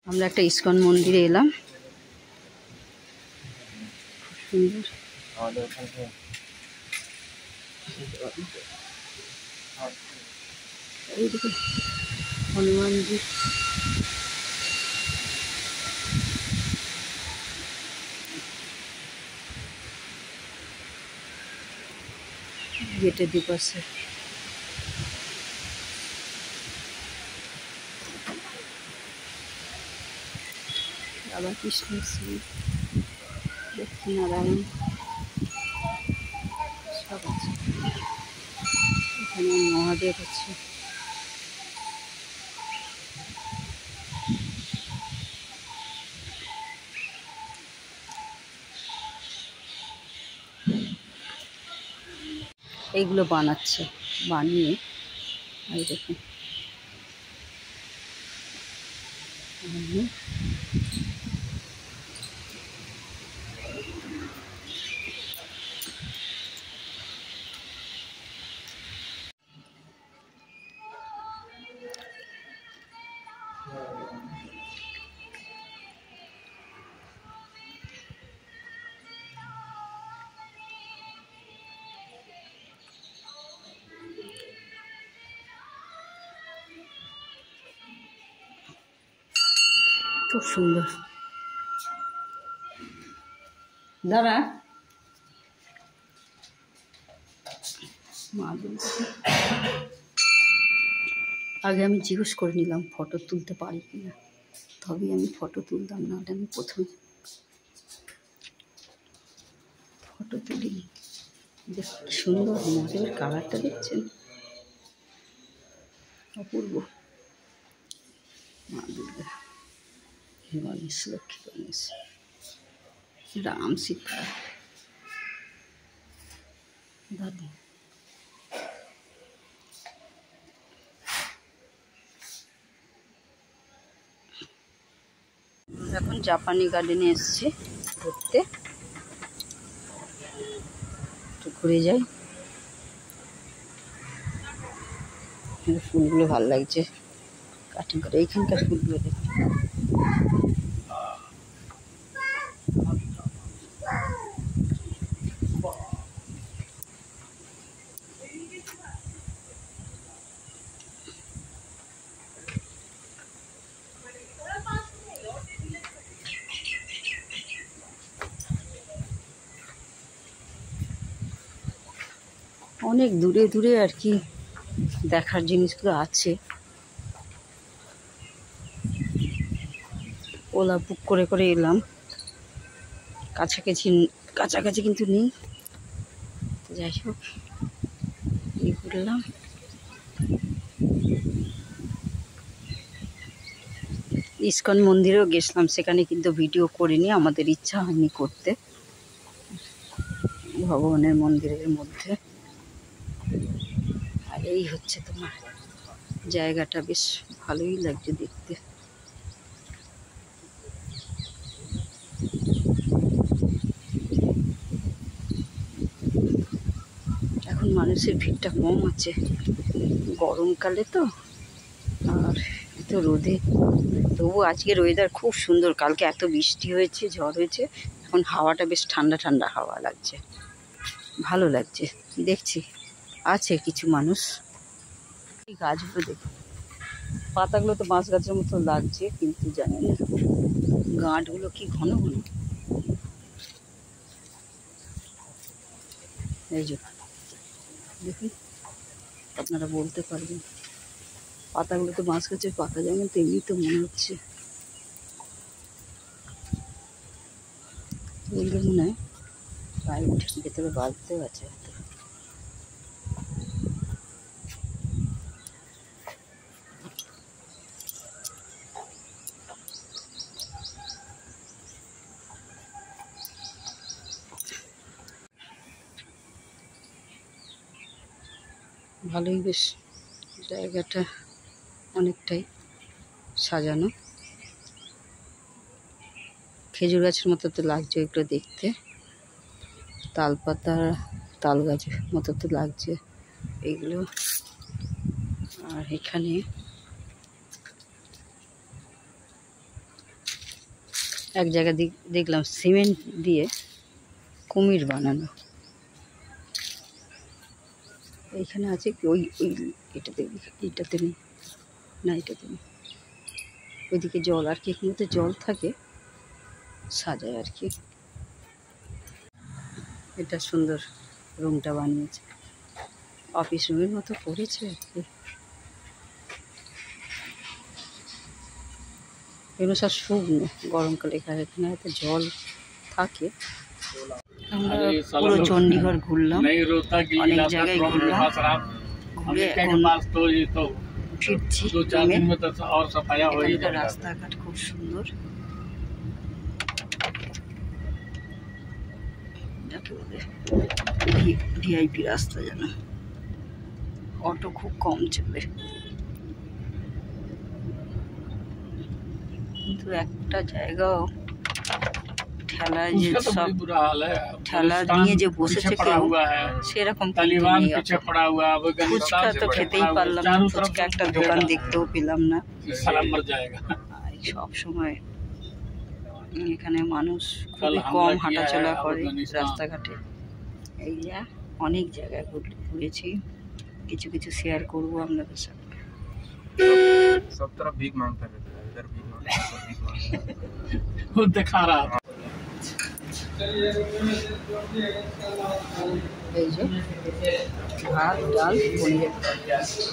আমরা একটা ইসকন মন্দিরে এলাম। সুন্দর এইদিকে হনুমানজি, গেটের দুপাশে রাধা কৃষ্ণ, শ্রী লক্ষ্মীনারায়ণ সব আছে। এখানে মহাদেব আছে। এইগুলো বানাচ্ছে, বানিয়ে এই দেখুন খুব সুন্দর। দাঁড়া আগে আমি জিজ্ঞেস করে নিলাম ফটো তুলতে পারি কিনা, তবেই আমি ফটো তুলতাম, না ওটা আমি প্রথমে ফটো তুলিনি। বেশ সুন্দর মহাদেবের কালারটা দেখছেন, অপূর্ব। মা দুর্গা, গণেশ, লক্ষ্মী গণেশ, রাম সীতা, দাদু। এখন জাপানি গার্ডেনে এসেছি ঘুরতে, একটু ঘুরে যাই। ফুলগুলো ভালো লাগছে কাটিং করে, এইখানকার ফুলগুলো দেখুন। অনেক দূরে দূরে আর কি দেখার জিনিসগুলো আছে। ওলা বুক করে করে এলাম, কাছাকাছি কিন্তু নেই। যাই হোক এই ঘুরলাম। ইসকন মন্দিরেও গেছিলাম, সেখানে কিন্তু ভিডিও করিনি, আমাদের ইচ্ছা হয়নি করতে। ভগবানের মন্দিরের মধ্যে। আর এই হচ্ছে তোমার জায়গাটা, বেশ ভালোই লাগছে দেখতে। এখন মানুষের ভিড়টা কম আছে, গরমকালে তো, আর তো রোদে। তবু আজকের ওয়েদার খুব সুন্দর। কালকে এত বৃষ্টি হয়েছে, ঝড় হয়েছে, এখন হাওয়াটা বেশ ঠান্ডা ঠান্ডা হাওয়া লাগছে, ভালো লাগছে। দেখছি আছে কিছু মানুষ। এই গাছগুলো দেখুন, পাতাগুলো তো বাঁশ গাছের মতো লাগছে, কিন্তু জানি না গাঁটগুলো কি ঘন ঘন। এই যে দেখুন, আপনারা বলতে পারবেন পাতাগুলো তো বাঁশ গাছের পাতা, যেমন তেমনি তো মনে হচ্ছে। এগুলো মনে হয় লাইট, ভেতরে বাজতেও আছে। ভালোই বেশ জায়গাটা, অনেকটাই সাজানো। খেজুর গাছের মতো তো লাগছে এগুলো দেখতে, তালপাতা, তাল গাছের মতো তো লাগছে এইগুলো। আর এখানে এক জায়গায় দেখলাম সিমেন্ট দিয়ে কুমির বানানো। এইখানে আছে কি ওই ওই এটাতে নেই, না এটাতে নেই, ওইদিকে জল আর কি, এখানে জল থাকে, সাজায় আর কি। এটা সুন্দর রুমটা বানিয়েছে, অফিস রুমের মতো করেছে আর কি। এগুলো সব শুকনো, গরমকালে এখানে হয়তো জল থাকে। আমরা পুরো চণ্ডীগড় ঘুরলাম, অনেক জায়গায় ঘুরলাম, ঘুরে এখন ফিরছি রুমে। এখানকার রাস্তাঘাট খুব সুন্দর, যাকে বলে ভিআইপি রাস্তা যেন, অটো খুব কম চলে। কিন্তু একটা জায়গাও ঠেলায় যে সব ঠেলা নিয়ে যে বসেছে কেউ সেরকম ফুচকা তো খেতেই পারলাম না, ফুচকা একটা দোকান দেখতেও পেলাম না। সব সময় এখানে মানুষ খুবই কম হাঁটাচলা করে রাস্তাঘাটে। এই যা অনেক জায়গায় ঘুরেছি, কিছু কিছু শেয়ার করবো আপনাদের সাথে। सब तरफ भीख मांगता रहता है, इधर भीख मांगता है, वो दिखा रहा था। এই যে ভাত ডাল পনিরের তরকারি।